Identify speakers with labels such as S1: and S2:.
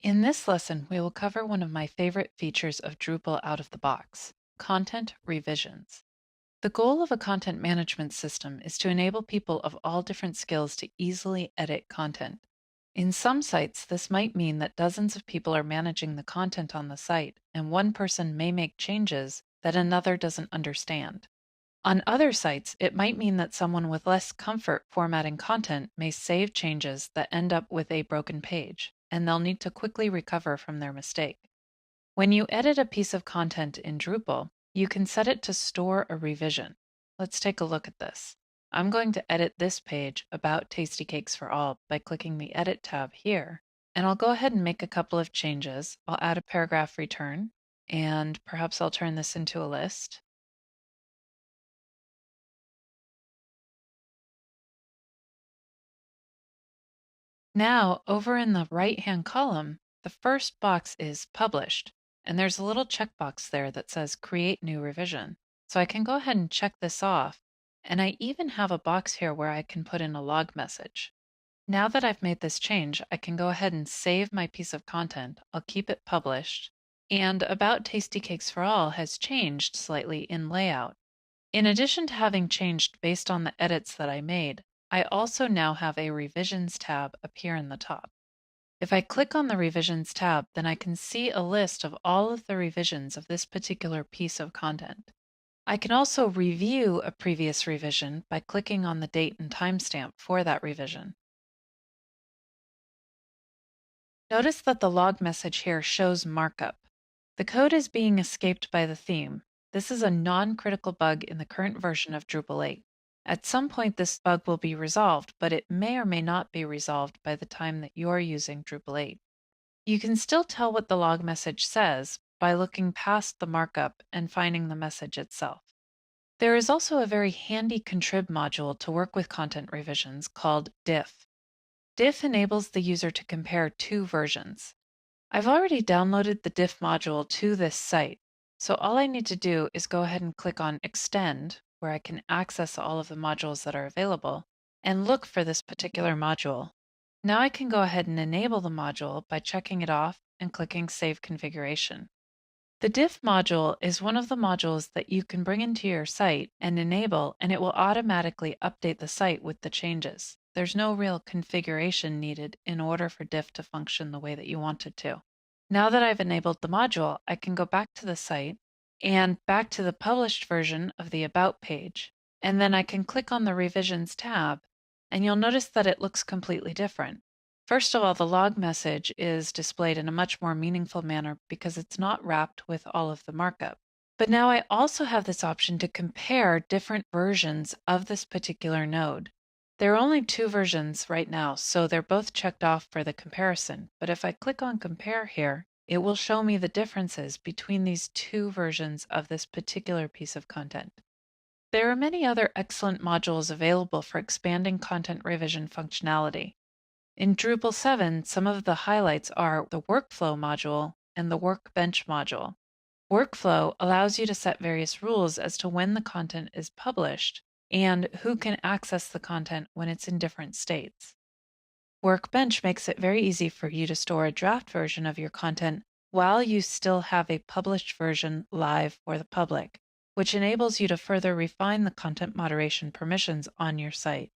S1: In this lesson, we will cover one of my favorite features of Drupal out of the box, content revisions. The goal of a content management system is to enable people of all different skills to easily edit content. In some sites, this might mean that dozens of people are managing the content on the site, and one person may make changes that another doesn't understand. On other sites, it might mean that someone with less comfort formatting content may save changes that end up with a broken page, and they'll need to quickly recover from their mistake. When you edit a piece of content in Drupal, you can set it to store a revision. Let's take a look at this. I'm going to edit this page about Tastykakes for All by clicking the Edit tab here, and I'll go ahead and make a couple of changes. I'll add a paragraph return, and perhaps I'll turn this into a list. Now, over in the right-hand column, the first box is Published, and there's a little checkbox there that says Create New Revision. So I can go ahead and check this off, and I even have a box here where I can put in a log message. Now that I've made this change, I can go ahead and save my piece of content. I'll keep it published, and About Tastykakes for All has changed slightly in layout. In addition to having changed based on the edits that I made, I also now have a Revisions tab appear in the top. If I click on the Revisions tab, then I can see a list of all of the revisions of this particular piece of content. I can also review a previous revision by clicking on the date and timestamp for that revision. Notice that the log message here shows markup. The code is being escaped by the theme. This is a non-critical bug in the current version of Drupal 8. At some point, this bug will be resolved, but it may or may not be resolved by the time that you're using Drupal 8. You can still tell what the log message says by looking past the markup and finding the message itself. There is also a very handy contrib module to work with content revisions called diff. Diff enables the user to compare two versions. I've already downloaded the diff module to this site, so all I need to do is go ahead and click on Extend, where I can access all of the modules that are available, and look for this particular module. Now I can go ahead and enable the module by checking it off and clicking Save Configuration. The diff module is one of the modules that you can bring into your site and enable, and it will automatically update the site with the changes. There's no real configuration needed in order for diff to function the way that you want it to. Now that I've enabled the module, I can go back to the site and back to the published version of the About page, and then I can click on the Revisions tab, and you'll notice that it looks completely different. First of all, the log message is displayed in a much more meaningful manner because it's not wrapped with all of the markup. But now I also have this option to compare different versions of this particular node. There are only two versions right now, so they're both checked off for the comparison. But if I click on Compare here, it will show me the differences between these two versions of this particular piece of content. There are many other excellent modules available for expanding content revision functionality. In Drupal 7, some of the highlights are the Workflow module and the Workbench module. Workflow allows you to set various rules as to when the content is published and who can access the content when it's in different states. Workbench makes it very easy for you to store a draft version of your content while you still have a published version live for the public, which enables you to further refine the content moderation permissions on your site.